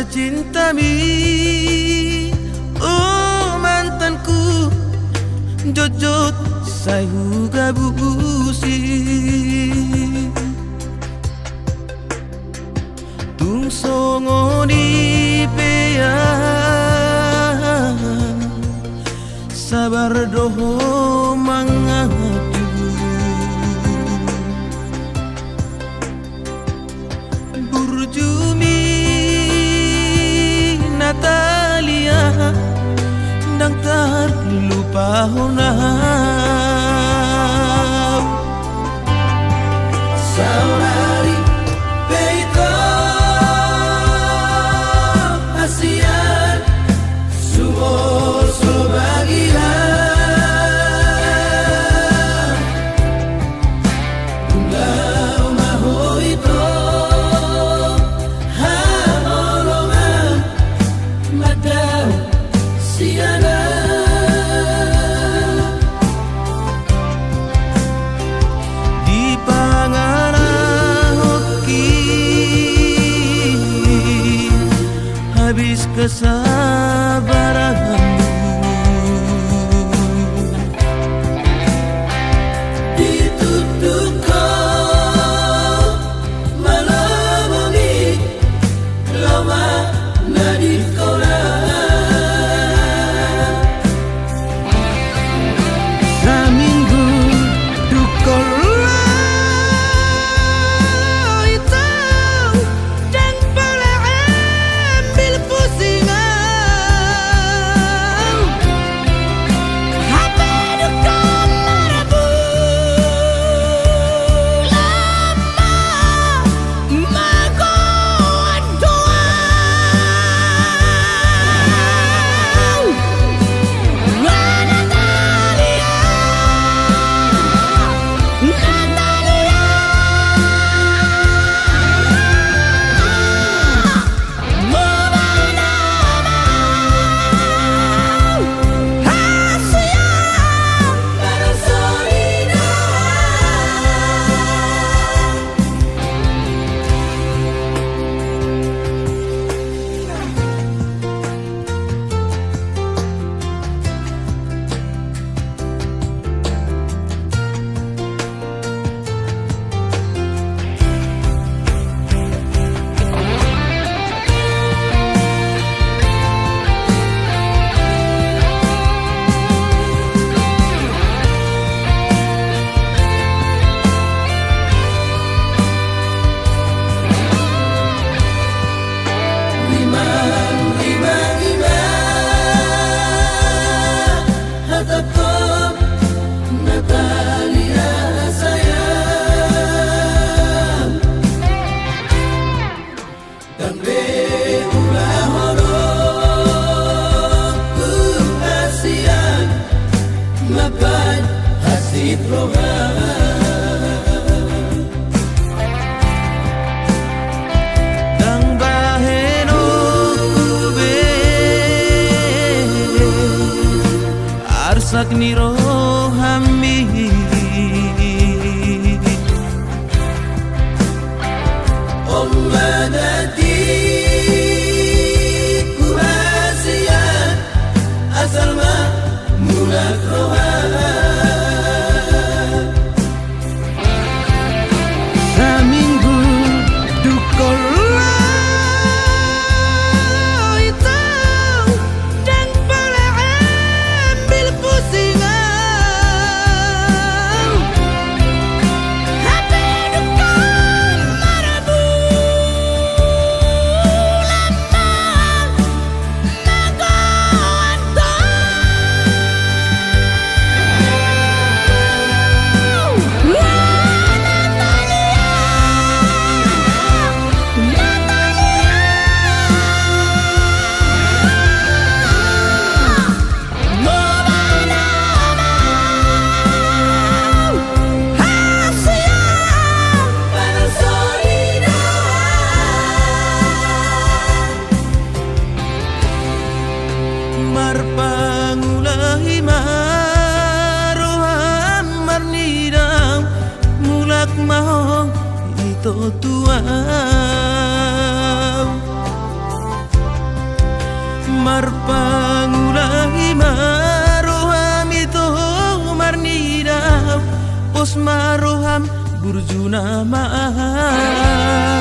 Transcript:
cintami, oh mantanku, jojot sayu gabusi. Tung songoni pea, sabar doho mangaju. Burjumi Natalia, nang terlupa hona. Saudari Beito Asian Sumor Sobagia Tunggal maho ito Hamolongan Madaw Siana Di Pangarahoki habis kesabaranmu. Ditutup kau malamami lama nadif kaulah saminggu dukolah itu dan pula ambil pusingan apa duka marabu lama magoan doa Natalia sayang dan berulah hodok ku kasihan mapan hasit rohan dang baheno kube arsak niro hammi Ommadati kuhasian asal ma mulak rohan saminggu dukolah itu dan pula ambil pusingan apa duka marabu Marpangulahi maroham itu marnida pos maroham burjuna maaf